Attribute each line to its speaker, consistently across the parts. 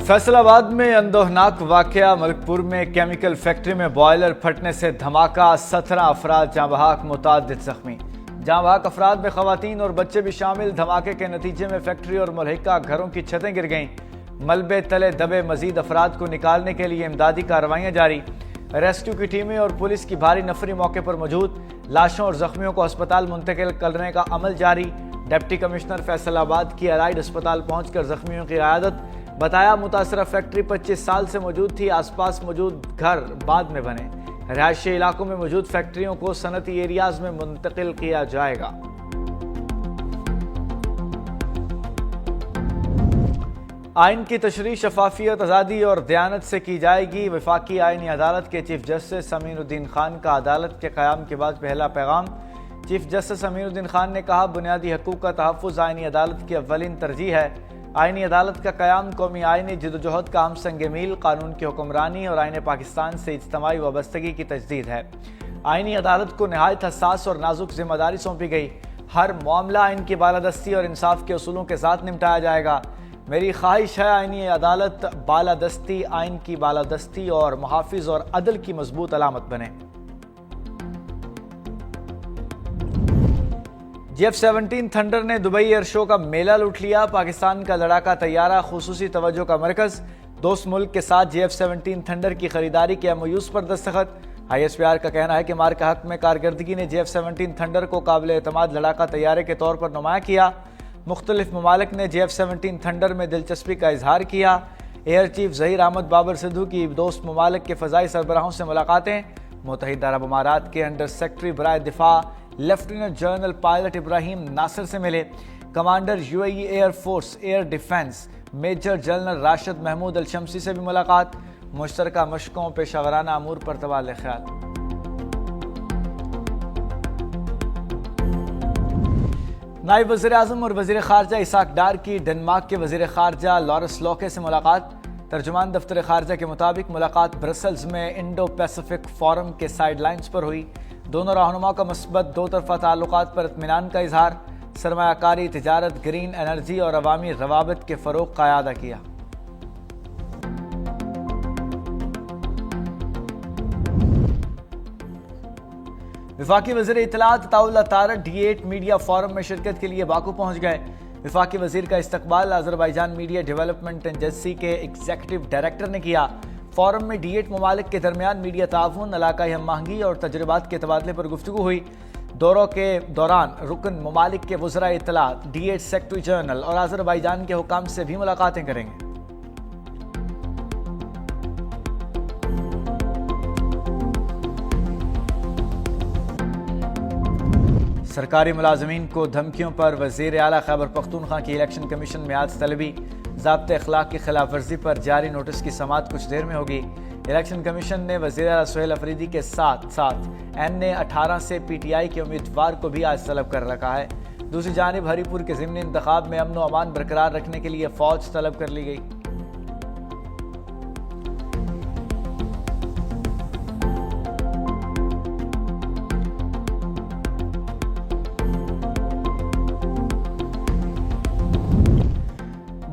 Speaker 1: फैसल आबाद में अंदोहनाक वाकया। मलकपुर में केमिकल फैक्ट्री में बॉयलर फटने से धमाका, 17 अफराद जाँ बहक, मुतादिद जख्मी। जाँ बहक अफराद में खवातीन और बच्चे भी शामिल। धमाके के नतीजे में फैक्ट्री और मुल्हिका घरों की छतें गिर गईं। मलबे तले दबे मजीद अफराद को निकालने के लिए इमदादी कार्रवाइयाँ जारी। रेस्क्यू की टीमें और पुलिस की भारी नफरी मौके पर मौजूद। लाशों और जख्मियों को अस्पताल मुंतकिल करने का अमल जारी। डिप्टी कमिश्नर फैसलाबाद की अलाइड अस्पताल पहुंचकर जख्मियों की इयादत। बताया मुतासरा फैक्ट्री 25 साल से मौजूद थी। आसपास मौजूद घर बाद में बने। रिहायशी इलाकों में मौजूद फैक्ट्रियों को सनती एरियाज में मुंतकिल किया जाएगा। आइन की तशरीह शफाफियत, आज़ादी और दयानत से की जाएगी। वफाकी आइनी अदालत के चीफ जस्टिस अमीनुद्दीन खान का अदालत के क़याम के बाद पहला पैगाम। चीफ जस्टिस अमीनुद्दीन खान ने कहा, बुनियादी हकूक़ का तहफ़्फ़ुज़ आइनी अदालत की अव्वलीन तरजीह है। आइनी अदालत का क़याम कौमी आइनी जदोजहद का हम संग मील, कानून की हुक्मरानी और आइन पाकिस्तान से इज्तिमाई वाबस्तगी की तजदीद है। आइनी अदालत को नहायत हसास और नाजुक जिम्मेदारी सौंपी गई। हर मामला आइन की बालादस्ती और इंसाफ के उसूलों के साथ निपटाया जाएगा। मेरी ख्वाहिश है आइनी अदालत बालादस्ती, आइन की बालादस्ती और मुहाफिज और अदल की मजबूत अलामत बने। F-17 थंडर ने दुबई एयर शो का मेला लूट लिया। पाकिस्तान का लड़ाका तैयारा खुसूसी तवज्जो का मरकज। दोस्त मुल्क के साथ F-17 थंडर की खरीदारी के MOUs पर दस्तखत। ISPR का कहना है कि मार के हक में कारकर्दगी ने F-17 थंडर को काबिल एतमाद लड़ाका तैयारे के तौर पर नुमाया किया। मुख्तलिफ ममालिक ने F-17 थंडर में दिलचस्पी का इजहार किया। एयर चीफ ज़हीर अहमद बाबर सिद्धू की दोस्त ममालिक के फ़ज़ाई सरबराहों से मुलाकातें। मुत्तहिदा अरब अमारात के अंडर सेक्रेटरी बराए दिफा lieutenant general pilot Ibrahim Nasir से मिले। Commander UAE air force air defence major general Rashid Mahmoud Al Shamsi से भी मुलाकात। मुश्तरका मशकों पेशावराना अमूर पर तबादला ख्याल। नायब वज़ीर आज़म और वज़ीर ख़ारजा इसाक डार की डेनमार्क के वज़ीर ख़ारजा लॉरेंस लॉके से मुलाकात। तर्जुमान दफ्तर ख़ारजा के मुताबिक मुलाकात ब्रसल्स में इंडो पैसिफिक फोरम के साइड लाइन्स पर हुई। दोनों रहनुमाओं का मस्बत दो तरफ़ा ताल्लुकात पर इत्मीनान का इजहार। सरमायाकारी, तिजारत, ग्रीन एनर्जी और अवामी रवाबित के फ़रोग़ का इयादा किया। वफाकी वज़ीर इत्तलात Attaullah Tarar D8 media forum में शिरकत के लिए बाकू पहुँच गए। वफाकी वज़ीर का इस्तकबाल अज़रबैजान मीडिया डेवलपमेंट एजेंसी के एग्जीक्यूटिव डायरेक्टर ने किया। फोरम में D8 ममालिक के दरमियान मीडिया ताउन, इलाकाई हम-आहंगी और तजुर्बात के तबादले पर गुफ्तगू हुई। दौरों के दौरान रुकन ममालिक के वज़राए इत्तलात, D8 सेक्रेटरी जनरल और अज़रबैजान के हुकाम से भी मुलाकातें करेंगे। सरकारी मुलाजमीन को धमकियों पर वज़ीर आला खैबर पख्तूनख्वा की इलेक्शन कमीशन में आज तलबी। ज़ाब्ते अखलाक की खिलाफ वर्जी पर जारी नोटिस की समाअत कुछ देर में होगी। इलेक्शन कमीशन ने वज़ीर आला सुहेल अफरीदी के साथ साथ NA-18 से PTI के उम्मीदवार को भी आज तलब कर रखा है। दूसरी जानिब हरीपुर के ज़िमनी इंतखाब में अमन व अमान बरकरार रखने के लिए फ़ौज तलब कर ली गई।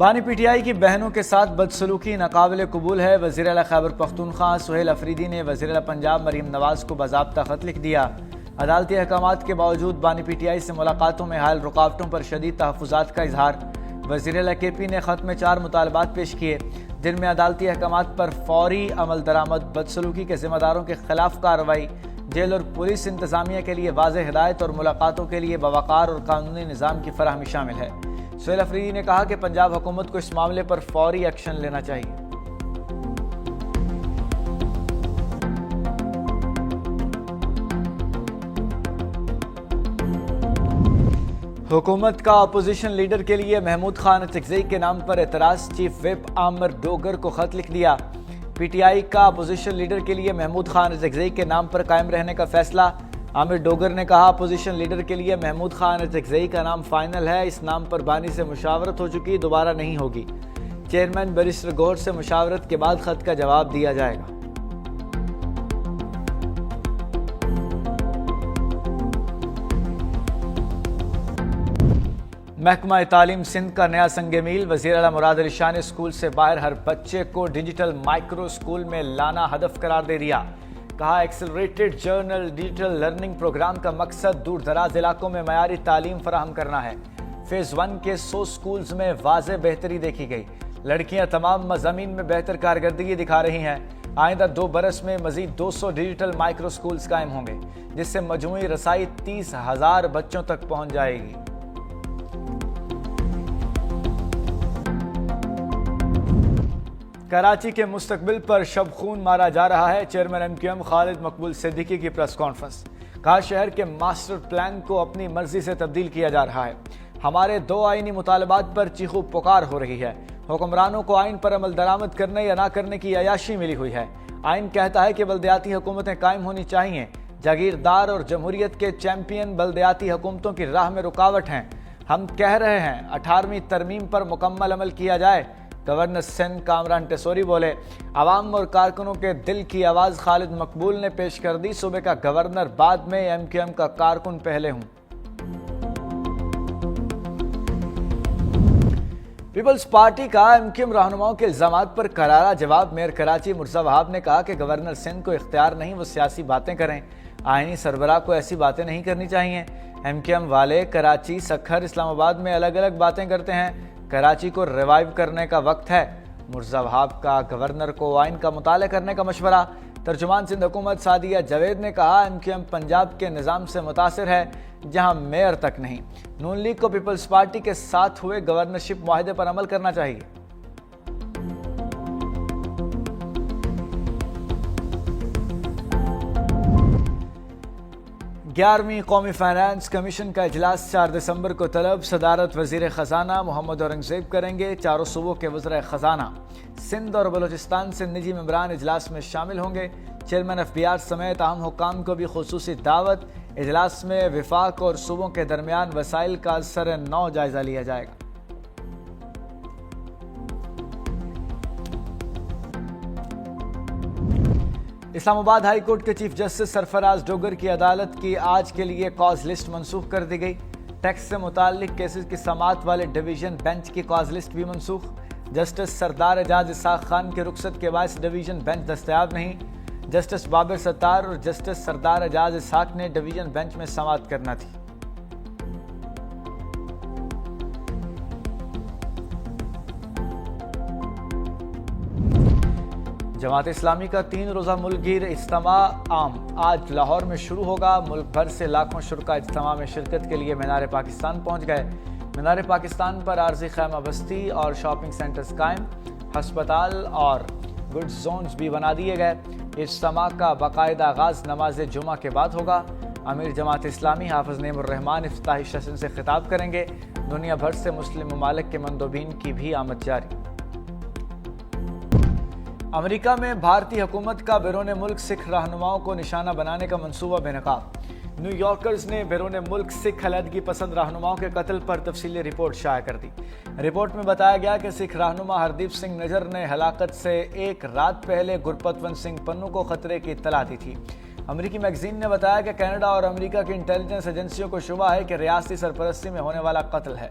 Speaker 1: बानी PTI की बहनों के साथ बदसलूकी नाकाबिल कबूल है। वज़ीर आला खैबर पख्तूनख्वा सुहेल अफरीदी ने वज़ीर आला पंजाब मरीम नवाज को बाज़ाब्ता ख़त लिख दिया। अदालती अहकामात के बावजूद बानी PTI से मुलाकातों में हाल रुकावटों पर शदीद तहफ़्फ़ुज़ात का इजहार। वज़ीर आला KP ने ख़त में 4 मुतालबात पेश किए, जिनमें अदालती अहकामात पर फौरी अमल दरामद, बदसलूकी के ज़िम्मेदारों के खिलाफ कार्रवाई, जेल और पुलिस इंतज़ामिया के लिए वाज़ेह हिदायत और मुलाकातों के लिए बावकार और कानूनी निज़ाम की फराहमी शामिल है। सुहेल अफरीदी ने कहा कि पंजाब हुकूमत को इस मामले पर फौरी एक्शन लेना चाहिए। हुकूमत का अपोजिशन लीडर के लिए महमूद खान अचकज़ई के नाम पर एतराज़। चीफ विप आमिर डोगर को खत लिख दिया। PTI का अपोजिशन लीडर के लिए महमूद खान अचकज़ई के नाम पर कायम रहने का फैसला। आमिर डोगर ने कहा, अपोजिशन लीडर के लिए महमूद खान अचकज़ई का नाम फाइनल है। इस नाम पर बानी से मुशावरत हो चुकी, दोबारा नहीं होगी। चेयरमैन बैरिस्टर गौहर से मुशावरत के बाद खत का जवाब दिया जाएगा। محکمہ تعلیم سندھ کا نیا سنگ میل، وزیر اعلیٰ مراد علی شاہ نے اسکول سے باہر ہر بچے کو ڈیجیٹل مائکرو اسکول میں لانا ہدف قرار دے دیا۔ کہا accelerated general digital learning programme کا مقصد دور دراز علاقوں میں معیاری تعلیم فراہم کرنا ہے۔ فیز 1 کے 100 اسکولز میں واضح بہتری دیکھی گئی۔ لڑکیاں تمام مضامین میں بہتر کارکردگی دکھا رہی ہیں۔ آئندہ 2 برس میں مزید 200 ڈیجیٹل مائکرو اسکولز قائم ہوں گے، جس سے مجموعی رسائی 30,000 بچوں تک پہنچ جائے گی۔ کراچی کے مستقبل پر شب خون مارا جا رہا ہے، چیئرمین MQM خالد مقبول صدیقی کی پریس کانفرنس۔ کہا شہر کے ماسٹر پلان کو اپنی مرضی سے تبدیل کیا جا رہا ہے۔ ہمارے 2 آئینی مطالبات پر چیخو پکار ہو رہی ہے۔ حکمرانوں کو آئین پر عمل درآمد کرنے یا نہ کرنے کی عیاشی ملی ہوئی ہے۔ آئین کہتا ہے کہ بلدیاتی حکومتیں قائم ہونی چاہیے۔ جاگیردار اور جمہوریت کے چیمپئن بلدیاتی حکومتوں کی راہ میں رکاوٹ ہیں۔ ہم کہہ رہے ہیں 18ویں ترمیم پر مکمل عمل کیا جائے۔ گورنر سندھ کامران ٹیسوری بولے، عوام اور کارکنوں کے دل کی آواز خالد مقبول نے پیش کر دی۔ صوبے کا گورنر بعد میں، MQM کا کارکن پہلے ہوں۔ پیپلز پارٹی کا MQM رہنماؤں کے الزامات پر کرارا جواب۔ میئر کراچی مرزا وہاب نے کہا کہ گورنر سندھ کو اختیار نہیں وہ سیاسی باتیں کریں۔ آئینی سربراہ کو ایسی باتیں نہیں کرنی چاہیے۔ MQM والے کراچی، سکھر، اسلام آباد میں الگ الگ باتیں کرتے ہیں۔ کراچی کو ریوائیو کرنے کا وقت ہے۔ مرزا وہاب کا گورنر کو آئین کا مطالعہ کرنے کا مشورہ۔ ترجمان سندھ حکومت سعدیہ جاوید نے کہا MQM پنجاب کے نظام سے متاثر ہے، جہاں میئر تک نہیں۔ نون لیگ کو پیپلز پارٹی کے ساتھ ہوئے گورنرشپ معاہدے پر عمل کرنا چاہیے۔ 11ویں قومی فائنانس کمیشن کا اجلاس 4 دسمبر کو طلب۔ صدارت وزیر خزانہ محمد اورنگزیب کریں گے۔ چاروں صوبوں کے وزرائے خزانہ سندھ اور بلوچستان سے نجی ممبران اجلاس میں شامل ہوں گے۔ چیئرمین FBR سمیت اہم حکام کو بھی خصوصی دعوت۔ اجلاس میں وفاق اور صوبوں کے درمیان وسائل کا سر نو جائزہ لیا جائے گا۔ اسلام آباد ہائی کورٹ کے چیف جسٹس سرفراز ڈوگر کی عدالت کی آج کے لیے کاز لسٹ منسوخ کر دی گئی۔ ٹیکس سے متعلق کیسز کی سماعت والے ڈویژن بینچ کی کاز لسٹ بھی منسوخ۔ جسٹس سردار اعجاز اسحاق خان کے رخصت کے باعث ڈویژن بینچ دستیاب نہیں۔ جسٹس بابر ستار اور جسٹس سردار اعجاز اسحاق نے ڈویژن بینچ میں سماعت کرنا تھی۔ جماعت اسلامی کا 3 روزہ ملک گیر اجتماع عام آج لاہور میں شروع ہوگا۔ ملک بھر سے لاکھوں شرکاء اجتماع میں شرکت کے لیے مینار پاکستان پہنچ گئے۔ مینار پاکستان پر عارضی خیمہ بستی اور شاپنگ سینٹرز قائم، ہسپتال اور گڈ زونز بھی بنا دیے گئے۔ اجتماع کا باقاعدہ آغاز نماز جمعہ کے بعد ہوگا۔ امیر جماعت اسلامی حافظ نعیم الرحمان افتتاحی سیشن سے خطاب کریں گے۔ دنیا بھر سے مسلم ممالک کے مندوبین کی بھی آمد جاری۔ امریکہ میں بھارتی حکومت کا بیرون ملک سکھ رہنماؤں کو نشانہ بنانے کا منصوبہ بے نقاب۔ نیو یارکرز نے بیرون ملک سکھ علیحدگی پسند رہنماؤں کے قتل پر تفصیلی رپورٹ شائع کر دی۔ رپورٹ میں بتایا گیا کہ سکھ رہنما ہردیپ سنگھ نجر نے ہلاکت سے 1 رات پہلے گرپتونت سنگھ پنو کو خطرے کی اطلاع دی تھی۔ امریکی میگزین نے بتایا کہ کینیڈا اور امریکہ کی انٹیلیجنس ایجنسیوں کو شبہ ہے کہ ریاستی سرپرستی میں ہونے والا قتل ہے۔